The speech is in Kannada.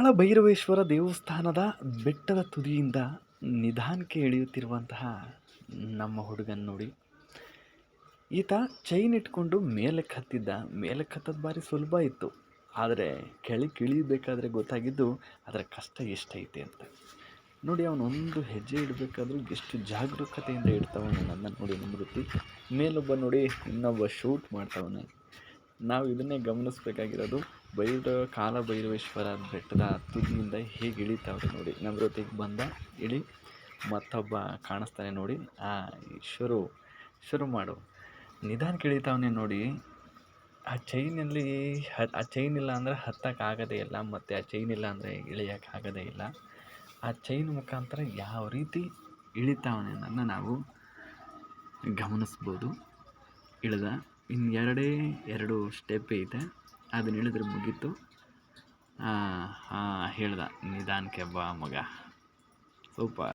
ಕಾಳಭೈರವೇಶ್ವರ ದೇವಸ್ಥಾನದ ಬೆಟ್ಟದ ತುದಿಯಿಂದ ನಿಧಾನಕ್ಕೆ ಇಳಿಯುತ್ತಿರುವಂತಹ ನಮ್ಮ ಹುಡುಗನ ನೋಡಿ. ಈತ ಚೈನ್ ಇಟ್ಕೊಂಡು ಮೇಲಕ್ಕೆ ಹತ್ತಿದ್ದ. ಮೇಲಕ್ಕೆ ಹತ್ತೋದು ಭಾರಿ ಸುಲಭ ಇತ್ತು, ಆದರೆ ಕೆಳಕ್ಕೆ ಇಳಿಬೇಕಾದ್ರೆ ಗೊತ್ತಾಗಿದ್ದು ಅದರ ಕಷ್ಟ ಎಷ್ಟೈತೆ ಅಂತ. ನೋಡಿ, ಅವನೊಂದು ಹೆಜ್ಜೆ ಇಡಬೇಕಾದ್ರೂ ಎಷ್ಟು ಜಾಗರೂಕತೆಯಿಂದ ಇಡ್ತಾವನು. ನನ್ನ ನೋಡಿ ನಿವೃತ್ತಿ. ಮೇಲೊಬ್ಬ ನೋಡಿ ಇನ್ನೊಬ್ಬ ಶೂಟ್ ಮಾಡ್ತಾವನೆ. ನಾವು ಇದನ್ನೇ ಗಮನಿಸಬೇಕಾಗಿರೋದು. ಕಾಲಭೈರವೇಶ್ವರ ಬೆಟ್ಟದ ತುದಿಯಿಂದ ಹೇಗೆ ಇಳಿತಾವ್ರೆ ನೋಡಿ. ನಿವೃತ್ತಿಗೆ ಬಂದ ಇಳಿ, ಮತ್ತೊಬ್ಬ ಕಾಣಿಸ್ತಾನೆ ನೋಡಿ. ಶುರು ಮಾಡು. ನಿಧಾನಕ್ಕೆ ಇಳಿತಾವನೆ ನೋಡಿ. ಆ ಚೈನಲ್ಲಿ ಆ ಚೈನ್ ಇಲ್ಲ ಅಂದರೆ ಹತ್ತಕ್ಕಾಗೋದೇ ಇಲ್ಲ, ಮತ್ತು ಆ ಚೈನ್ ಇಲ್ಲ ಅಂದರೆ ಇಳಿಯೋಕ್ಕಾಗೋದೇ ಇಲ್ಲ. ಆ ಚೈನ್ ಮುಖಾಂತರ ಯಾವ ರೀತಿ ಇಳಿತಾವನೆ ಅನ್ನೋದನ್ನ ನಾವು ಗಮನಿಸ್ಬೋದು. ಇಳಿದ ಇನ್ನು ಎರಡು ಸ್ಟೆಪ್ ಐತೆ, ಅದನ್ನ ಇಳಿದ್ರೆ ಮುಗೀತು. ಹೇಳ್ದ, ನಿಧಾನಕ್ಕೆ ಬಾ ಮಗ, ಸೂಪರ್.